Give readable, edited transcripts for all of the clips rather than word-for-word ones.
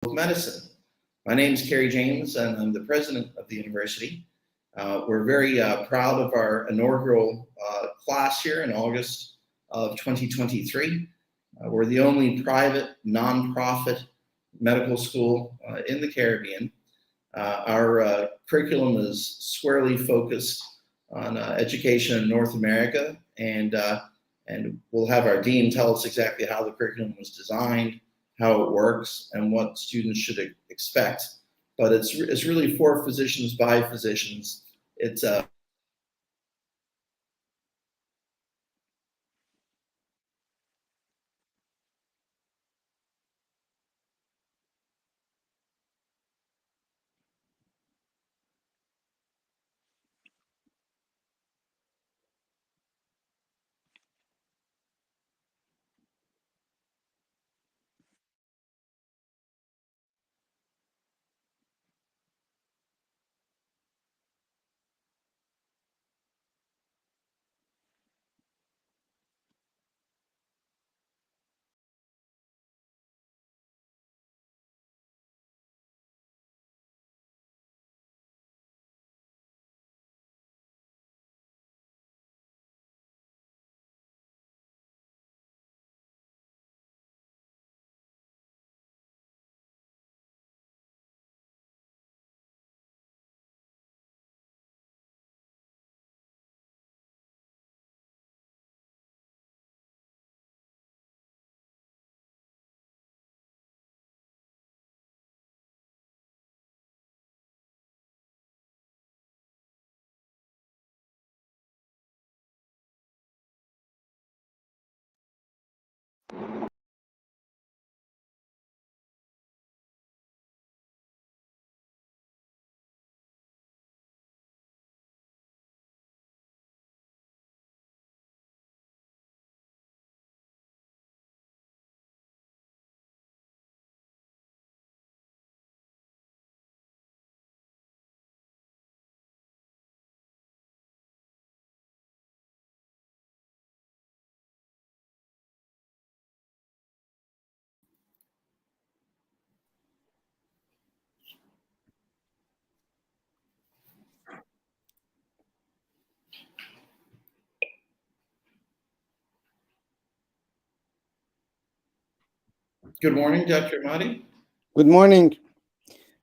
of Medicine. My name is Kerry James, and I'm the president of the university. We're very proud of our inaugural class here in August of 2023. We're the only private, nonprofit medical school in the Caribbean. Our curriculum is squarely focused on education in North America, and we'll have our dean tell us exactly how the curriculum was designed, how it works, and what students should expect. But it's really for physicians by physicians. It's Good morning, Dr. Mahdi. Good morning.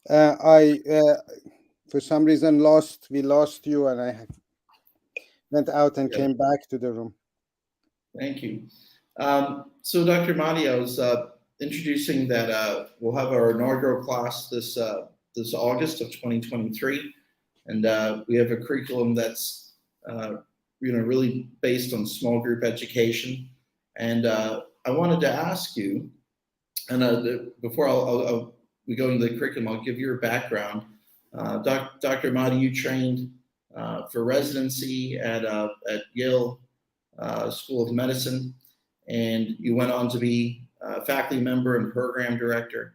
I, for some reason, we lost you, and I went out and came back to the room. Thank you. So, Dr. Mahdi, I was introducing that we'll have our inaugural class this August of 2023, and we have a curriculum that's really based on small group education. And I wanted to ask you, and before we go into the curriculum, I'll give your background. Dr. Mahdi, you trained for residency at Yale School of Medicine, and you went on to be a faculty member and program director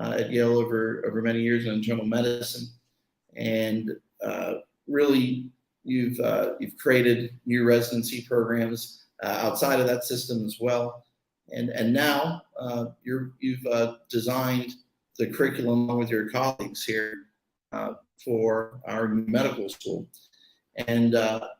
at Yale over many years in internal medicine. And really, you've created new residency programs outside of that system as well. And now you've designed the curriculum along with your colleagues here for our new medical school. And I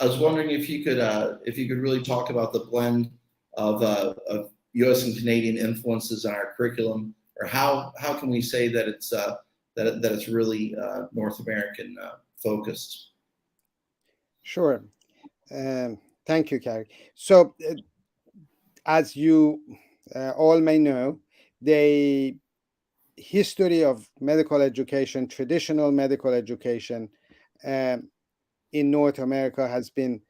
was wondering if you could really talk about the blend of U.S. and Canadian influences on our curriculum, or how can we say that it's really North American focused? Sure. Thank you, Carrie. So, as you all may know, the history of medical education, traditional medical education in North America has been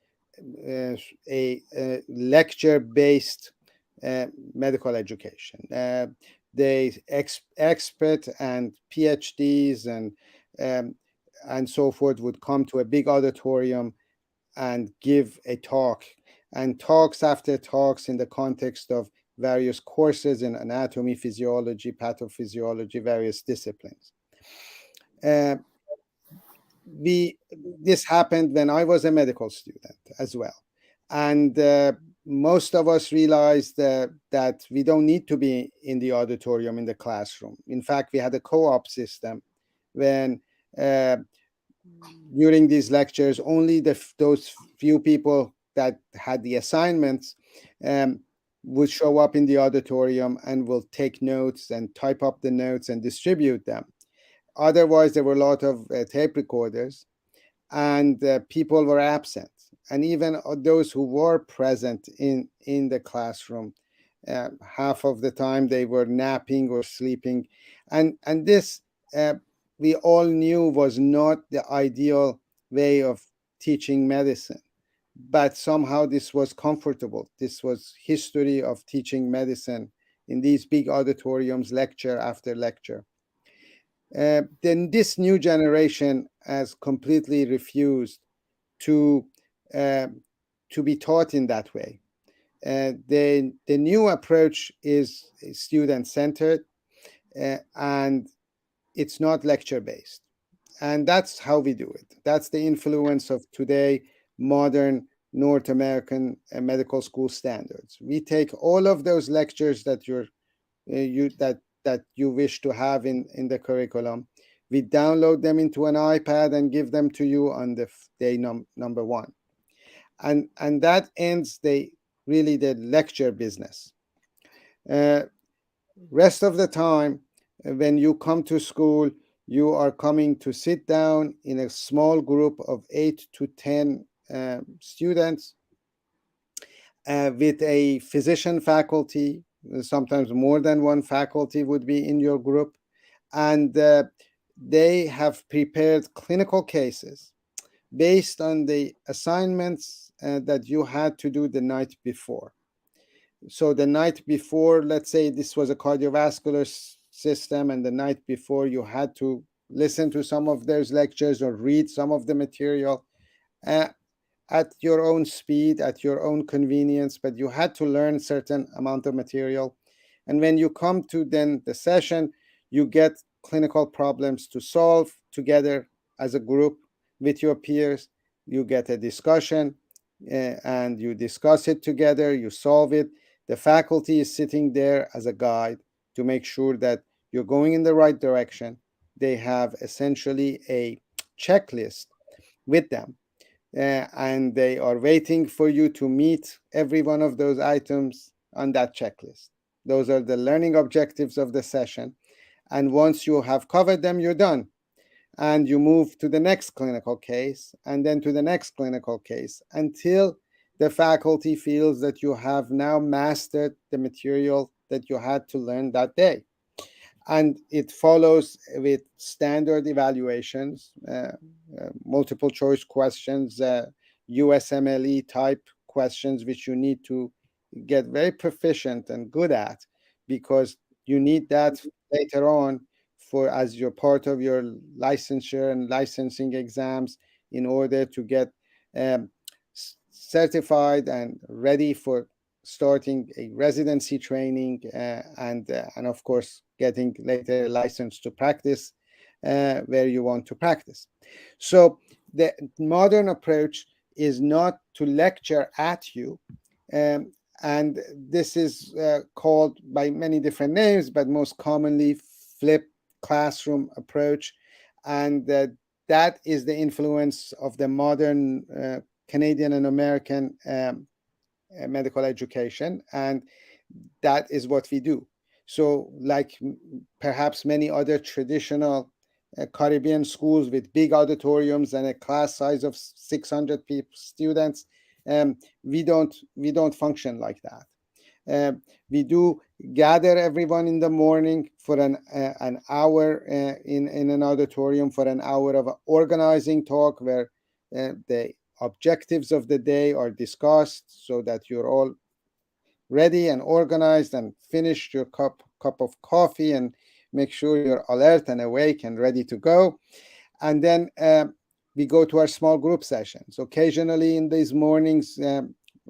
a lecture-based medical education. The expert and PhDs and so forth would come to a big auditorium and give a talk, and talks after talks in the context of various courses in anatomy, physiology, pathophysiology, various disciplines. This happened when I was a medical student as well. And most of us realized that we don't need to be in the auditorium in the classroom. In fact, we had a co-op system when during these lectures, only those few people that had the assignments would show up in the auditorium and will take notes and type up the notes and distribute them. Otherwise, there were a lot of tape recorders, and people were absent. And even those who were present in the classroom, half of the time they were napping or sleeping. And this we all knew was not the ideal way of teaching medicine. But somehow this was comfortable. This was history of teaching medicine in these big auditoriums, lecture after lecture. Then this new generation has completely refused to be taught in that way. The new approach is student centered, and it's not lecture based, and that's how we do it. That's the influence of today modern North American medical school standards. We take all of those lectures that you wish to have in the curriculum. We download them into an iPad and give them to you on the day number one, and that ends really the lecture business. Rest of the time, when you come to school, you are coming to sit down in a small group of 8 to 10 students with a physician faculty. Sometimes more than one faculty would be in your group, and they have prepared clinical cases based on the assignments that you had to do the night before. So the night before, let's say this was a cardiovascular system, and the night before you had to listen to some of those lectures or read some of the material at your own speed, at your own convenience, but you had to learn certain amount of material. And when you come to then the session, you get clinical problems to solve together as a group with your peers. You get a discussion and you discuss it together, you solve it. The faculty is sitting there as a guide to make sure that you're going in the right direction. They have essentially a checklist with them, and they are waiting for you to meet every one of those items on that checklist. Those are the learning objectives of the session. And once you have covered them, you're done. And you move to the next clinical case, and then to the next clinical case, until the faculty feels that you have now mastered the material that you had to learn that day. And it follows with standard evaluations, multiple choice questions, USMLE type questions, which you need to get very proficient and good at, because you need that later on as your part of your licensure and licensing exams, in order to get certified and ready for starting a residency training, and of course getting later a license to practice where you want to practice. So the modern approach is not to lecture at you, and this is called by many different names, but most commonly flipped classroom approach. And that is the influence of the modern Canadian and American medical education, and that is what we do. So like perhaps many other traditional Caribbean schools with big auditoriums and a class size of 600 students, we don't function like that. We do gather everyone in the morning for an hour in an auditorium for an hour of organizing talk, where the objectives of the day are discussed, so that you're all ready and organized and finished your cup of coffee and make sure you're alert and awake and ready to go. And then we go to our small group sessions. Occasionally in these mornings,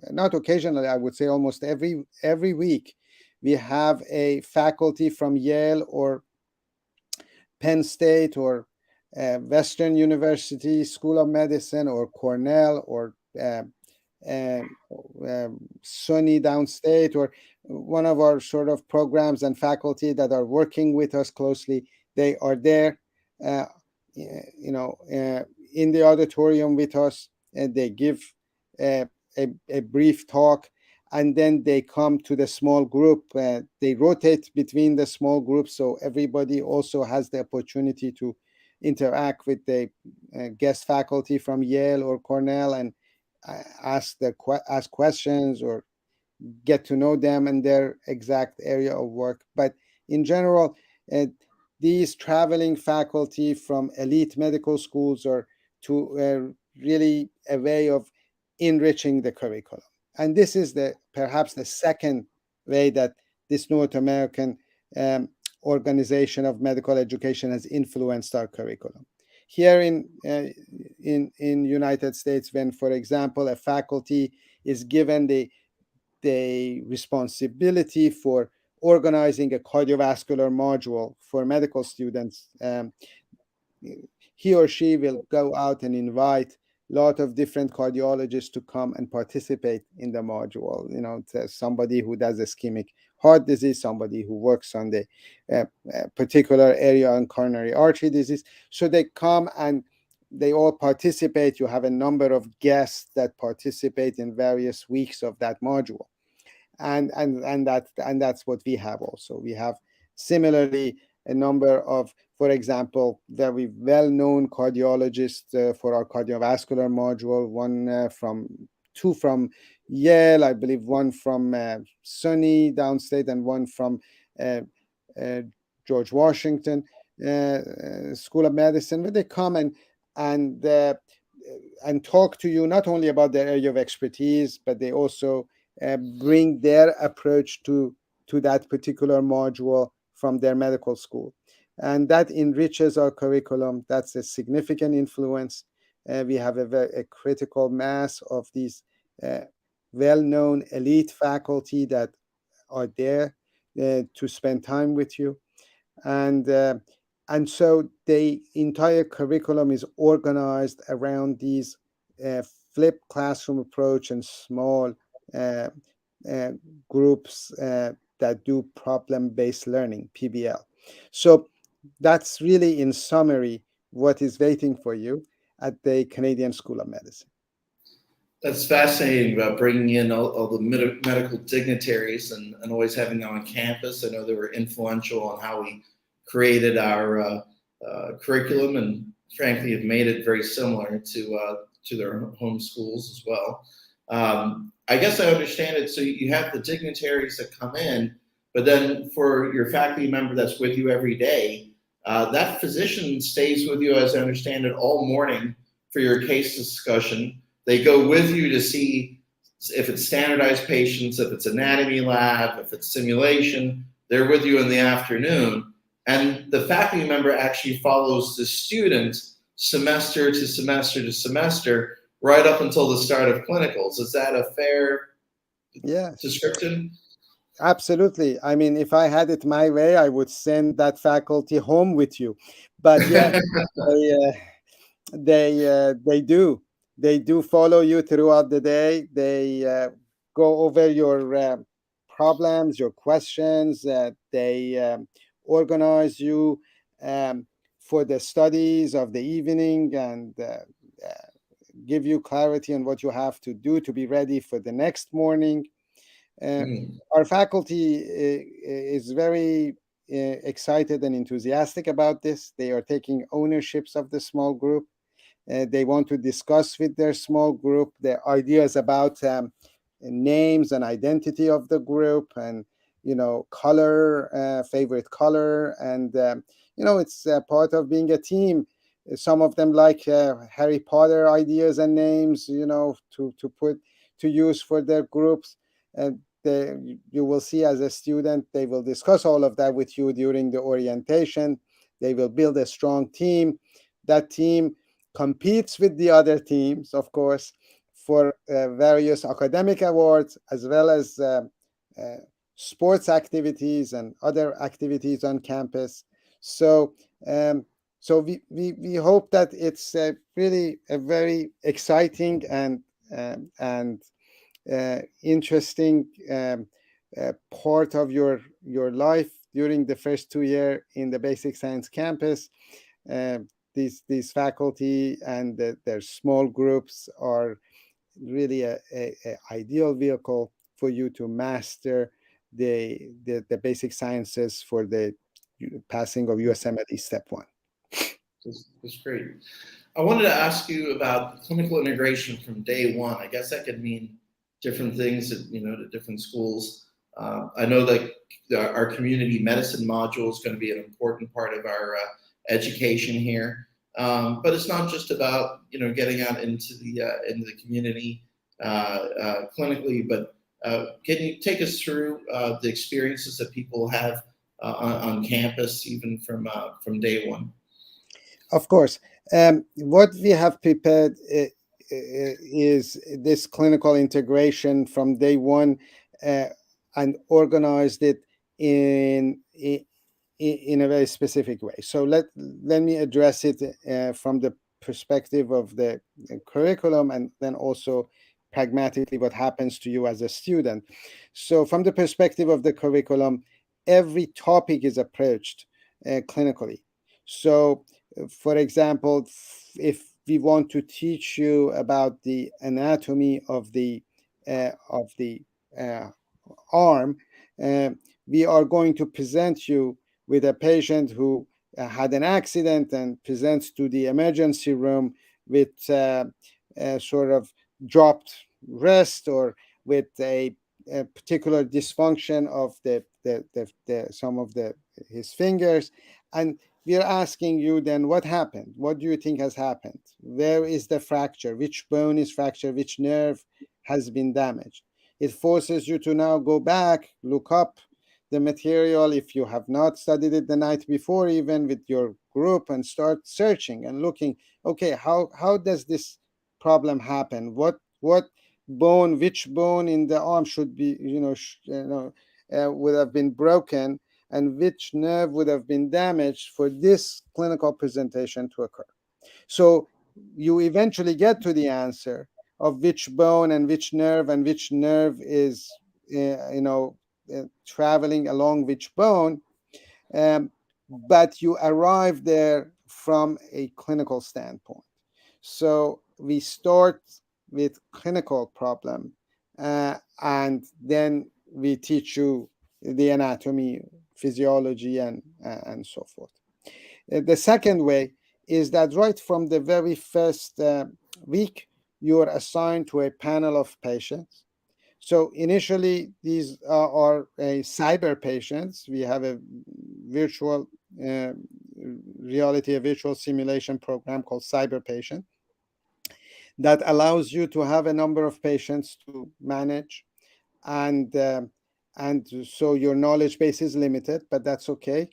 not occasionally, I would say almost every week, we have a faculty from Yale or Penn State or Western University School of Medicine or Cornell or um, SUNY downstate, or one of our sort of programs and faculty that are working with us closely, they are there, uh, in the auditorium with us, and they give uh, a brief talk, and then they come to the small group. They rotate between the small groups, so everybody also has the opportunity to interact with the guest faculty from Yale or Cornell, and ask questions or get to know them and their exact area of work. But in general, uh, these traveling faculty from elite medical schools are to really a way of enriching the curriculum. And this is the perhaps the second way that this North American um, organization of medical education has influenced our curriculum. Here in United States, when, for example, a faculty is given the responsibility for organizing a cardiovascular module for medical students, he or she will go out and invite a lot of different cardiologists to come and participate in the module. Somebody who does ischemic heart disease, somebody who works on the particular area on coronary artery disease. So they come and they all participate. You have a number of guests that participate in various weeks of that module, and that's what we have also. We have similarly a number of, for example, very well-known cardiologists for our cardiovascular module. Two from Yale, I believe, one from SUNY downstate, and one from uh, uh, George Washington School of Medicine, where they come and uh, and talk to you not only about their area of expertise, but they also bring their approach to that particular module from their medical school. And that enriches our curriculum. That's a significant influence. We have a critical mass of these uh, well-known elite faculty that are there to spend time with you. And uh, and so the entire curriculum is organized around these uh, flipped classroom approach and small uh, uh, groups that do problem-based learning, PBL. So that's really, in summary, what is waiting for you at the Canadian School of Medicine. That's fascinating about bringing in all the medical dignitaries and always having them on campus. I know they were influential on how we created our curriculum, and frankly have made it very similar to their home schools as well. I guess I understand it. So you have the dignitaries that come in, but then for your faculty member that's with you every day, that physician stays with you, as I understand it, all morning for your case discussion. They go with you to see if it's standardized patients, if it's anatomy lab, if it's simulation. They're with you in the afternoon. And the faculty member actually follows the student semester to semester to semester right up until the start of clinicals. Is that a fair description? Absolutely. I mean, if I had it my way, I would send that faculty home with you. But yeah, they do. They do follow you throughout the day. They go over your problems, your questions. They organize you for the studies of the evening, and give you clarity on what you have to do to be ready for the next morning. Our faculty is very excited and enthusiastic about this. They are taking ownerships of the small group. They want to discuss with their small group the ideas about names and identity of the group, and color, favorite color, and it's part of being a team. Some of them like Harry Potter ideas and names, to put to use for their groups. And you will see, as a student, they will discuss all of that with you during the orientation. They will build a strong team. That team competes with the other teams, of course, for various academic awards, as well as uh, sports activities and other activities on campus. So, we hope that it's really a very exciting and interesting part of your life during the first 2 year in the basic science campus. Uh, these faculty and their small groups are really a ideal vehicle for you to master the basic sciences for the passing of USMLE Step 1. That's great. I wanted to ask you about clinical integration from day one. I guess that could mean different things at, to different schools. I know that our community medicine module is going to be an important part of our education here. But it's not just about getting out into the community clinically, but can you take us through the experiences that people have on campus, even from day one? Of course. What we have prepared is this clinical integration from day one, and organized it in a very specific way. So let me address it from the perspective of the curriculum, and then also pragmatically what happens to you as a student. So from the perspective of the curriculum, every topic is approached clinically. So for example, if we want to teach you about the anatomy of the uh, arm, uh, we are going to present you with a patient who had an accident and presents to the emergency room with a sort of dropped wrist, or with a particular dysfunction of some of his fingers. And we are asking you then, what happened? What do you think has happened? Where is the fracture? Which bone is fractured? Which nerve has been damaged? It forces you to now go back, look up the material if you have not studied it the night before, even with your group, and start searching and looking. Okay, how does this problem happen? What bone, which bone in the arm should be would have been broken, and which nerve would have been damaged for this clinical presentation to occur? So you eventually get to the answer of which bone and which nerve is traveling along which bone, um, but you arrive there from a clinical standpoint. So we start with clinical problem, and then we teach you the anatomy, physiology, and so forth. The second way is that right from the very first week, you are assigned to a panel of patients. So initially, these are cyber patients. We have a virtual reality, a virtual simulation program called Cyber Patient that allows you to have a number of patients to manage, and so your knowledge base is limited, but that's okay.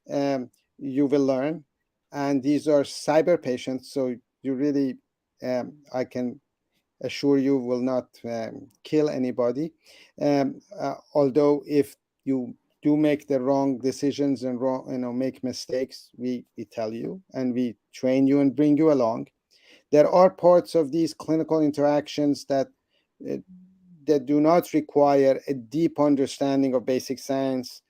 You will learn, and these are cyber patients, so you really, I can assure you, will not kill anybody. Although if you do make the wrong decisions and make mistakes, we tell you and we train you and bring you along. There are parts of these clinical interactions that do not require a deep understanding of basic science.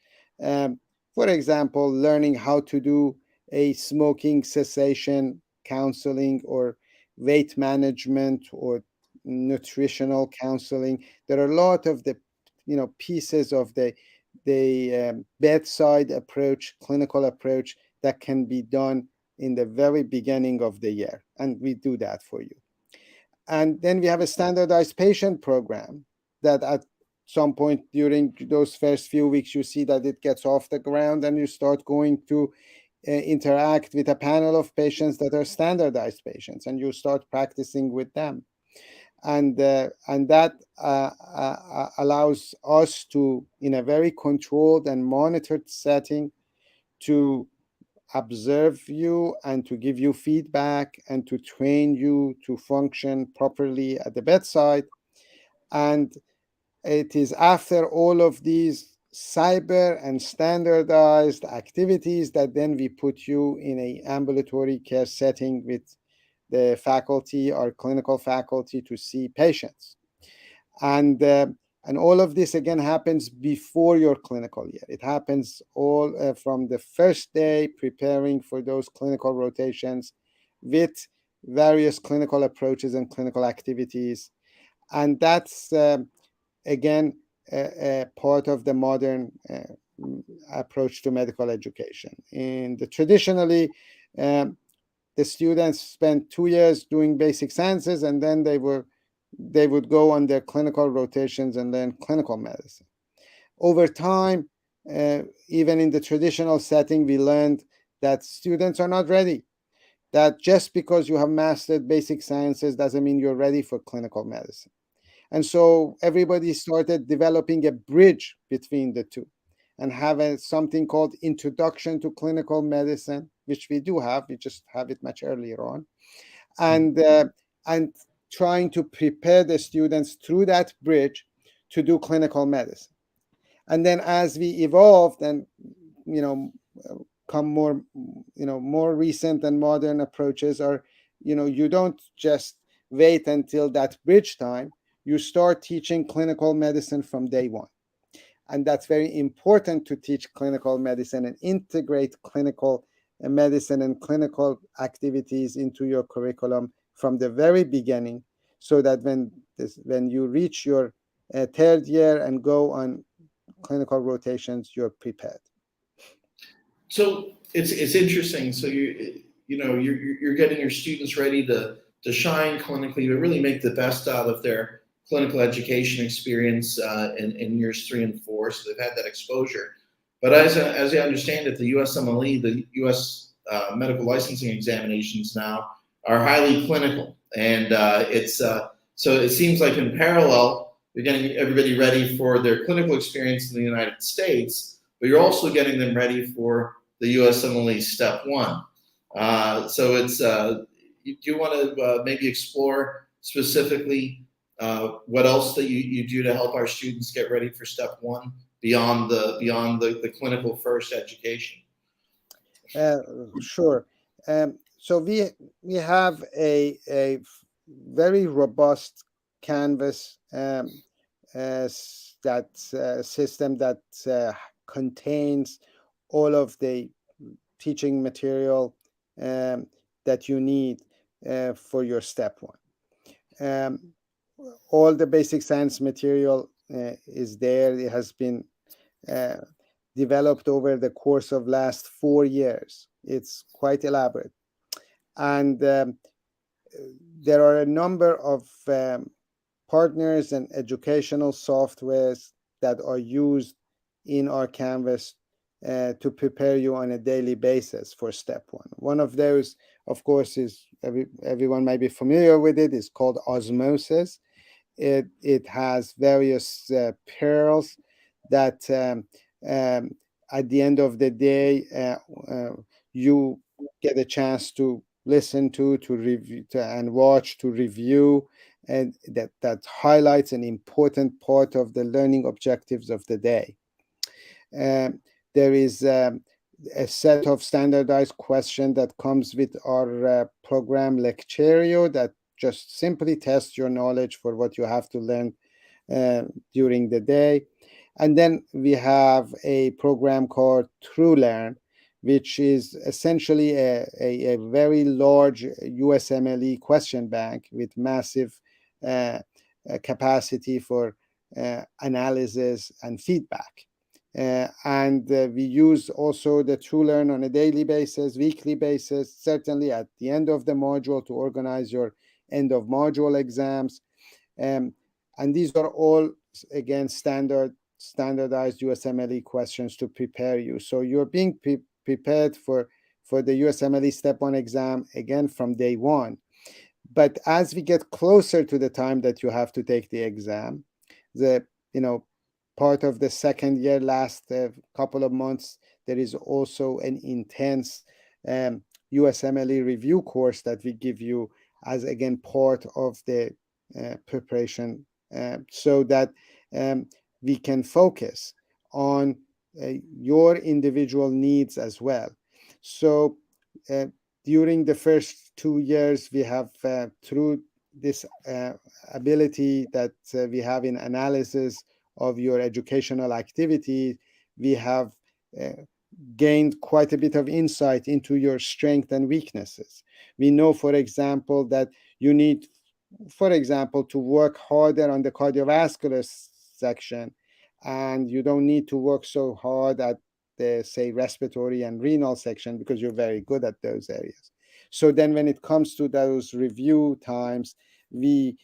Um, for example, learning how to do a smoking cessation counseling, or weight management, or nutritional counseling. There are a lot of the pieces of the bedside approach, clinical approach, that can be done in the very beginning of the year, and we do that for you. And then we have a standardized patient program that at some point during those first few weeks, you see that it gets off the ground, and you start going to interact with a panel of patients that are standardized patients, and you start practicing with them. And that allows us to, in a very controlled and monitored setting, to observe you and to give you feedback and to train you to function properly at the bedside. And it is after all of these cyber and standardized activities that then we put you in a ambulatory care setting with the faculty, our clinical faculty, to see patients. And all of this again happens before your clinical year. It happens all from the first day, preparing for those clinical rotations with various clinical approaches and clinical activities. And that's again a part of the modern approach to medical education. In the traditionally, um, the students spent 2 years doing basic sciences, and then they would go on their clinical rotations and learn clinical medicine. Over time, even in the traditional setting, we learned that students are not ready. That just because you have mastered basic sciences doesn't mean you're ready for clinical medicine. And so everybody started developing a bridge between the two and have something called Introduction to Clinical Medicine, which we do have. We just have it much earlier on. And trying to prepare the students through that bridge to do clinical medicine. And then as we evolved and, you know, come more, more recent and modern approaches are, you don't just wait until that bridge time. You start teaching clinical medicine from day one. And that's very important, to teach clinical medicine and integrate clinical medicine and clinical activities into your curriculum from the very beginning, so that when you reach your third year and go on clinical rotations, you're prepared. So it's interesting. So you're getting your students ready to shine clinically, to really make the best out of their clinical education experience in years 3 and 4. So they've had that exposure. But as I understand it, the USMLE, the U.S. Medical Licensing Examinations now are highly clinical, and so it seems like in parallel you're getting everybody ready for their clinical experience in the United States, but you're also getting them ready for the USMLE Step 1. So it's do you want to maybe explore specifically what else that you do to help our students get ready for Step 1 beyond the clinical first education? Sure. So we have a very robust Canvas that system that contains all of the teaching material that you need for your Step 1. All the basic science material is there. It has been developed over the course of last 4 years. It's quite elaborate. And there are a number of partners and educational softwares that are used in our Canvas to prepare you on a daily basis for Step 1. One of those, of course, is everyone might be familiar with it. It's called Osmosis. It has various pearls that at the end of the day you get a chance to listen to review, and watch, to review, and that highlights an important part of the learning objectives of the day. There is a set of standardized questions that comes with our program Lecturio that just simply tests your knowledge for what you have to learn during the day. And then we have a program called TrueLearn, which is essentially a very large USMLE question bank with massive capacity for analysis and feedback. And we use also the TrueLearn on a daily basis, weekly basis, certainly at the end of the module, to organize your end of module exams. And these are all, again, standardized USMLE questions to prepare you. So you're being prepared for the USMLE Step 1 exam, again, from day one. But as we get closer to the time that you have to take the exam, the part of the second year, last couple of months, there is also an intense USMLE review course that we give you as, again, part of the preparation, so that we can focus on your individual needs as well. So during the first 2 years, we have, through this ability that we have in analysis of your educational activity, we have uh, gained quite a bit of insight into your strengths and weaknesses. We know, for example, that you need, for example, to work harder on the cardiovascular section, and you don't need to work so hard at the, say, respiratory and renal section because you're very good at those areas. So then when it comes to those review times, we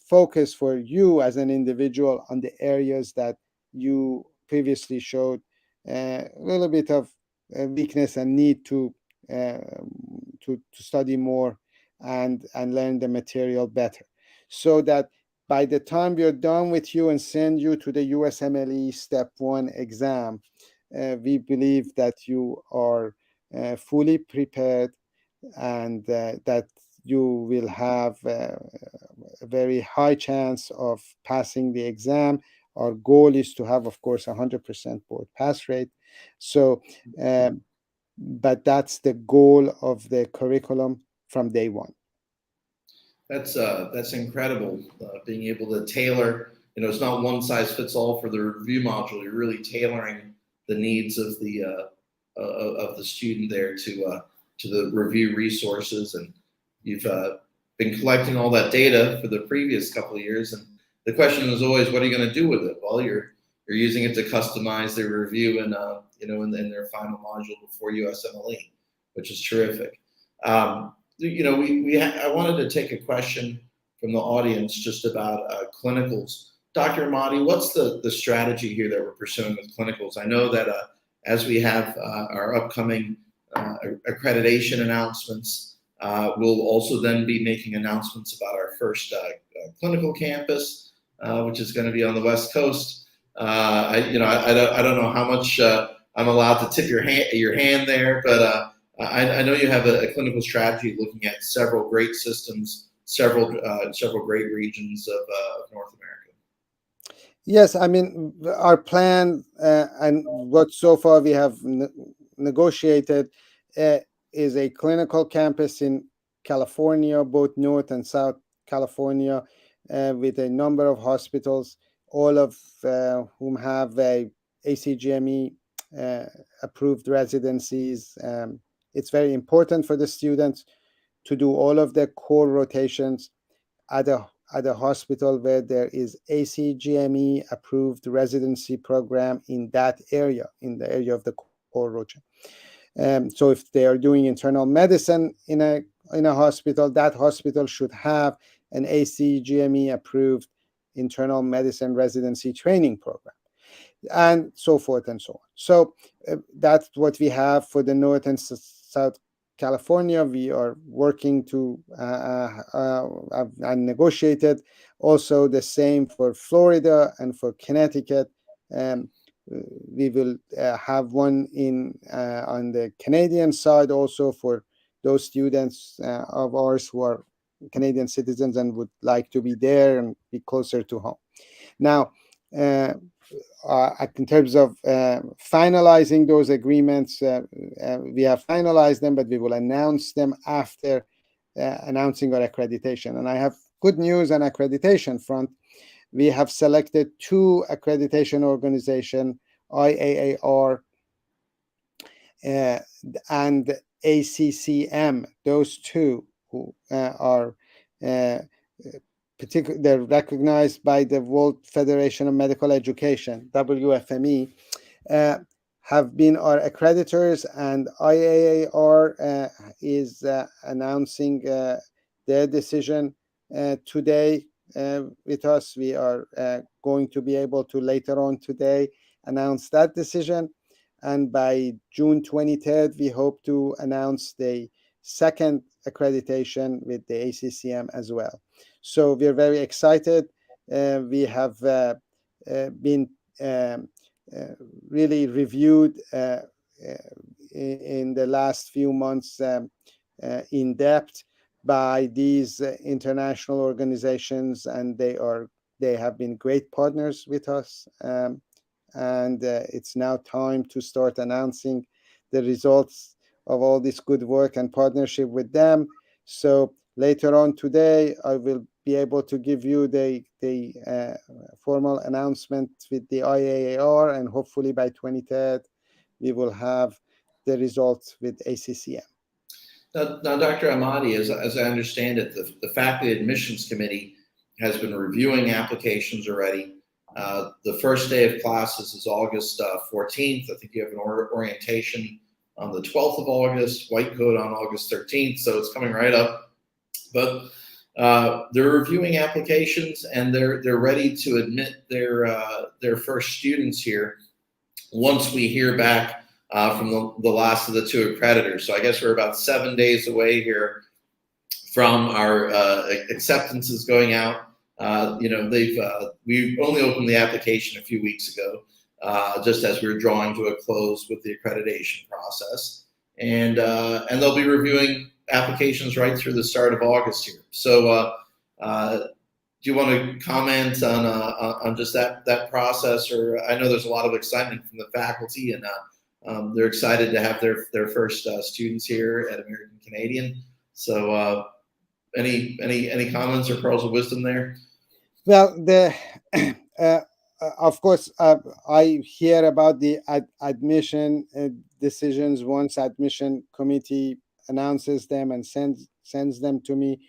focus for you as an individual on the areas that you previously showed a little bit of weakness and need uh, to study more and learn the material better, so that by the time we're done with you and send you to the USMLE Step 1 exam, we believe that you are fully prepared, and that you will have a very high chance of passing the exam. Our goal is to have, of course, 100% board pass rate. So, but that's the goal of the curriculum from day one. That's incredible. Being able to tailor, it's not one size fits all for the review module. You're really tailoring the needs of the student there to the review resources, and you've been collecting all that data for the previous couple of years. And the question is always, what are you going to do with it? Well, you're using it to customize their review and in their final module before USMLE, which is terrific. I wanted to take a question from the audience just about clinicals. Dr. Amadi, what's the strategy here that we're pursuing with clinicals? I know that as we have our upcoming accreditation announcements, we'll also then be making announcements about our first clinical campus, which is going to be on the West Coast. I don't know how much I'm allowed to tip your hand there, but I know you have a clinical strategy looking at several great systems, several great regions of North America. Yes, I mean, our plan and what so far we have negotiated is a clinical campus in California, both North and South California, with a number of hospitals, all of whom have a ACGME approved residencies. It's very important for the students to do all of their core rotations at a hospital where there is ACGME approved residency program in that area, in the area of the core rotation. So if they are doing internal medicine in a hospital, that hospital should have an ACGME approved internal medicine residency training program, and so forth and so on. So that's what we have for the North and South California. We are working to and negotiated also the same for Florida and for Connecticut. We will have one on the Canadian side also for those students of ours who are Canadian citizens and would like to be there and be closer to home. Now, in terms of finalizing those agreements, we have finalized them, but we will announce them after announcing our accreditation. And I have good news on accreditation front. We have selected 2 accreditation organizations, IAAR and ACCM. Those 2 who are they're recognized by the World Federation of Medical Education, WFME, have been our accreditors, and IAAR is announcing their decision today with us. We are going to be able to later on today announce that decision, and by June 23rd, we hope to announce the second accreditation with the ACCM as well. So we're very excited. We have been really reviewed in the last few months in depth by these international organizations, and they have been great partners with us. And it's now time to start announcing the results of all this good work and partnership with them. So later on today, I will be able to give you the formal announcement with the IAAR, and hopefully by 23rd, we will have the results with ACCM. Now, Dr. Ahmadi, as I understand it, the faculty admissions committee has been reviewing applications already. The first day of classes is August 14th. I think you have an orientation on the 12th of August, white coat on August 13th, so it's coming right up. But they're reviewing applications, and they're ready to admit their first students here once we hear back from the last of the two accreditors. So I guess we're about 7 days away here from our acceptances going out. We only opened the application a few weeks ago, just as we were drawing to a close with the accreditation process, and they'll be reviewing applications right through the start of August here. So, do you want to comment on just that process? Or I know there's a lot of excitement from the faculty, and they're excited to have their first students here at American Canadian. So, any comments or pearls of wisdom there? Well, of course, I hear about the admission decisions once admission committee announces them and sends them to me.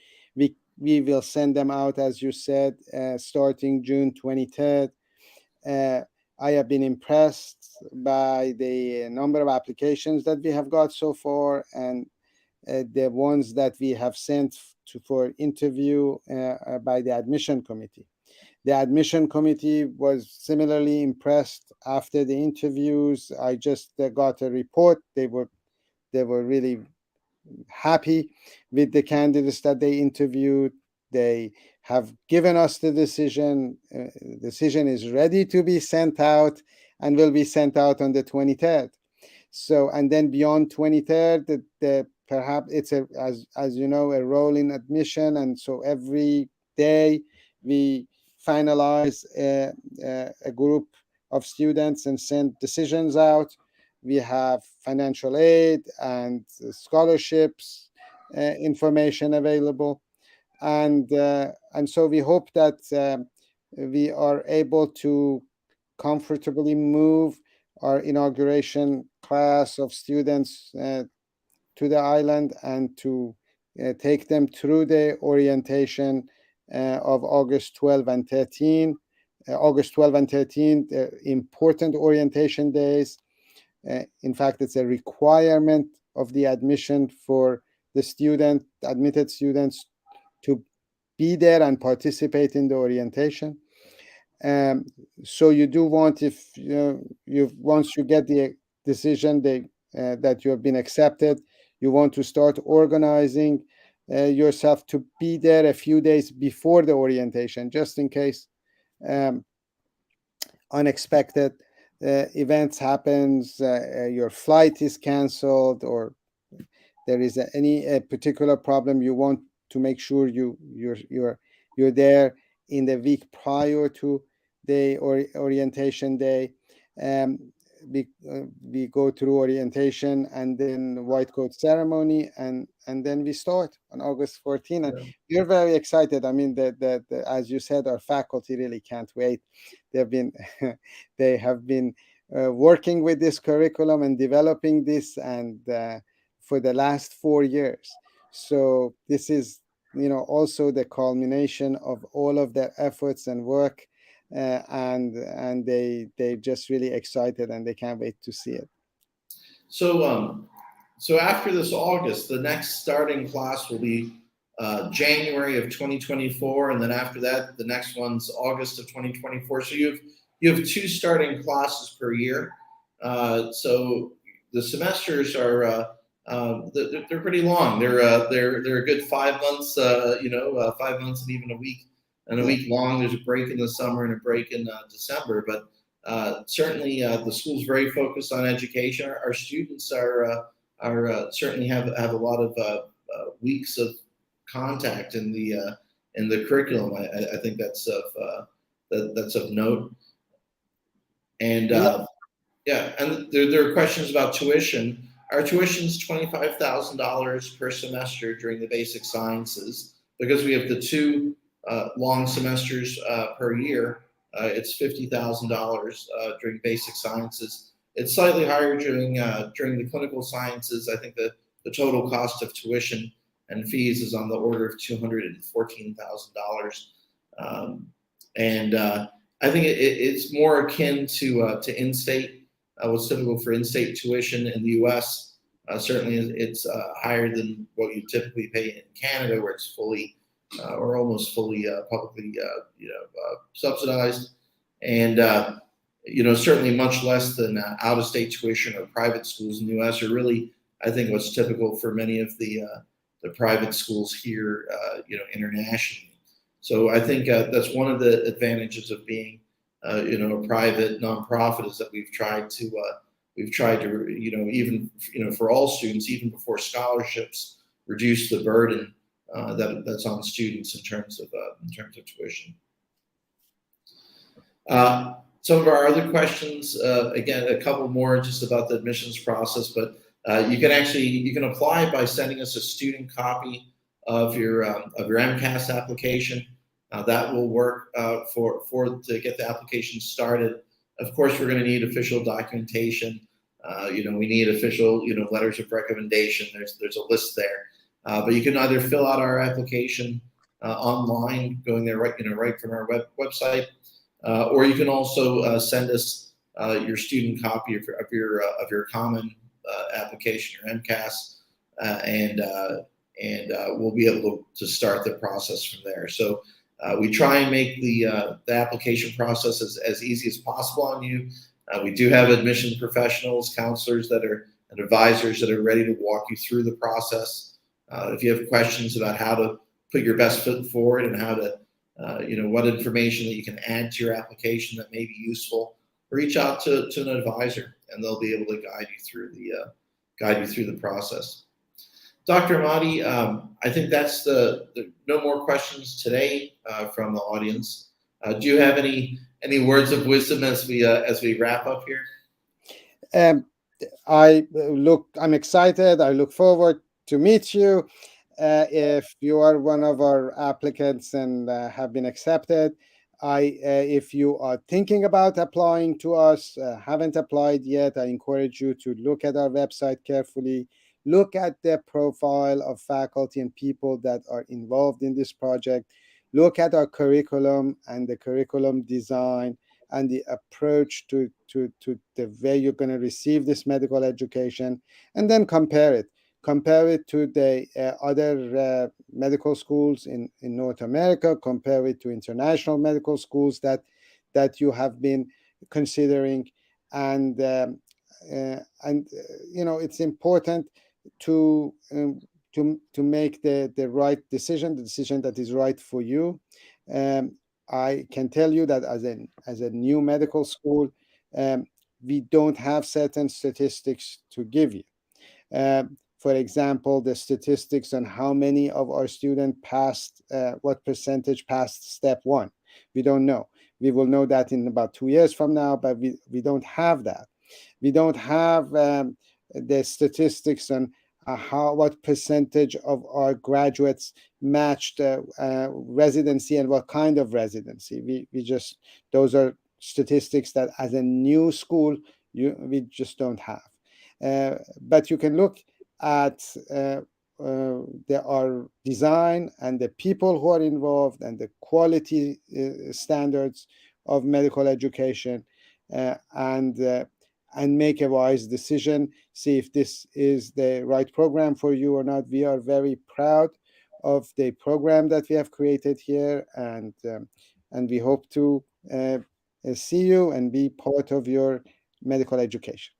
We will send them out, as you said, starting June 23rd. I have been impressed by the number of applications that we have got so far, and the ones that we have sent for interview by the admission committee. The admission committee was similarly impressed after the interviews. I just got a report. They were really happy with the candidates that they interviewed. They have given us the decision. Decision is ready to be sent out and will be sent out on the 23rd. So, and then beyond 23rd, perhaps it's as you know, a rolling admission, and so every day we finalize a group of students and send decisions out. We have financial aid and scholarships information available, and so we hope that we are able to comfortably move our inauguration class of students to the island and to take them through the orientation of August 12 and 13. August 12 and 13, important orientation days. In fact, it's a requirement of the admission for the admitted students to be there and participate in the orientation. So you do want, if once you get the decision that you have been accepted, you want to start organizing yourself to be there a few days before the orientation, just in case unexpected events happens, your flight is canceled, or there is any particular problem. You want to make sure you're there in the week prior to the orientation day. We go through orientation and then white coat ceremony, and then we start on August 14th. And we're very excited. I mean, as you said, our faculty really can't wait. They have been working with this curriculum and developing this, and for the last 4 years. So this is, also the culmination of all of their efforts and work. And they're just really excited, and they can't wait to see it. So after this August, the next starting class will be January of 2024, and then after that, the next one's August of 2024. So you have 2 starting classes per year. So the semesters are they're pretty long. They're a good 5 months. 5 months and even a week. And a week long. There's a break in the summer and a break in December. But certainly, the school's very focused on education. Our students are certainly have a lot of weeks of contact in the curriculum. I think that's of note. And and there are questions about tuition. our tuition is $25,000 per semester during the basic sciences. Because we have the two long semesters per year, it's $50,000 during basic sciences. It's slightly higher during the clinical sciences. I think the total cost of tuition and fees is on the order of $214,000, and I think it's more akin to in-state. What's typical for in-state tuition in the U.S. Certainly, it's higher than what you typically pay in Canada, where it's fully or almost fully publicly subsidized, and certainly much less than out-of-state tuition or private schools in the U.S. are really, I think, what's typical for many of the private schools here, internationally. So I think that's one of the advantages of being, a private nonprofit, is that we've tried to, even, for all students, even before scholarships, reduce the burden that's on students in terms of tuition. Some of our other questions, again, a couple more just about the admissions process, but you can apply by sending us a student copy of your MCAS application. That will work to get the application started. Of course, we're going to need official documentation. We need official letters of recommendation. There's a list there, but you can either fill out our application online, going there right from our website, or you can also send us your student copy of your common application, your MCAS, and we'll be able to start the process from there. So we try and make the application process as easy as possible on you. We do have admission professionals, counselors and advisors that are ready to walk you through the process. If you have questions about how to put your best foot forward and how to, what information that you can add to your application that may be useful, reach out to an advisor, and they'll be able to guide you through the process. Dr. Ahmadi, I think that's no more questions today from the audience. Do you have any words of wisdom as we wrap up here? I'm excited. I look forward to meet you. If you are one of our applicants and have been accepted, if you are thinking about applying to us, haven't applied yet, I encourage you to look at our website carefully. Look at the profile of faculty and people that are involved in this project. Look at our curriculum and the curriculum design and the approach to the way you're going to receive this medical education, and then compare it. Compare it to the other medical schools in North America. Compare it to international medical schools that you have been considering, and it's important to make the right decision, the decision that is right for you. I can tell you that as a new medical school, we don't have certain statistics to give you. For example, the statistics on how many of our students passed, what percentage passed step 1. We don't know. We will know that in about 2 years from now, but we don't have that. We don't have the statistics on what percentage of our graduates matched residency and what kind of residency. Those are statistics that as a new school, we just don't have. But you can look at our design and the people who are involved and the quality standards of medical education, and make a wise decision. See if this is the right program for you or not. We are very proud of the program that we have created here, and we hope to see you and be part of your medical education.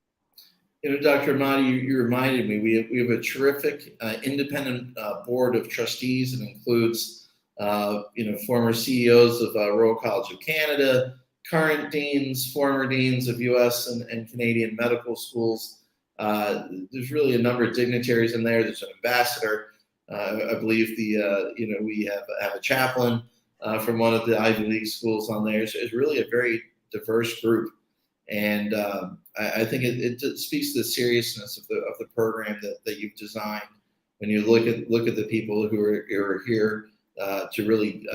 Dr. Ahmadi, you reminded me, we have a terrific independent board of trustees. It includes, former CEOs of Royal College of Canada, current deans, former deans of U.S. and Canadian medical schools. There's really a number of dignitaries in there. There's an ambassador. I believe we have a chaplain from one of the Ivy League schools on there. So it's really a very diverse group. And I think it speaks to the seriousness of the program that you've designed. When you look at the people who are here to really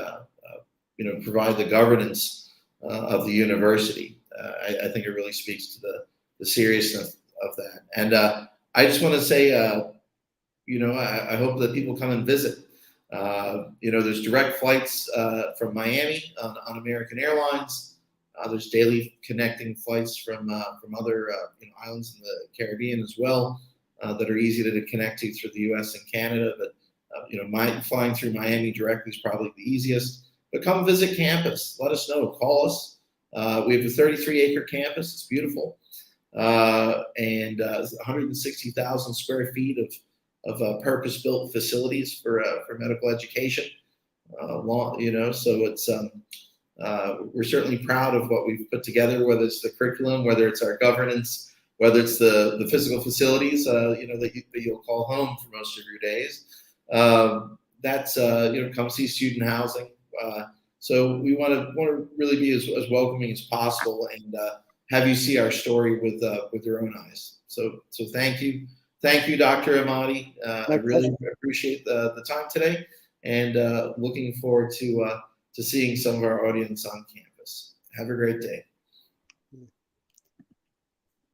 provide the governance of the university, I think it really speaks to the seriousness of that. And I just want to say, I hope that people come and visit. There's direct flights from Miami on American Airlines. There's daily connecting flights from other islands in the Caribbean as well that are easy to connect to through the U.S. and Canada. But flying through Miami directly is probably the easiest. But come visit campus. Let us know. Call us. We have a 33-acre campus. It's beautiful, and 160,000 square feet of purpose-built facilities for medical education. So it's we're certainly proud of what we've put together, whether it's the curriculum, whether it's our governance, whether it's the physical facilities, that you'll call home for most of your days. Come see student housing. So we want to really be as welcoming as possible and have you see our story with your own eyes. So thank you, Dr. Amati. I really appreciate the time today, and looking forward to seeing some of our audience on campus. Have a great day.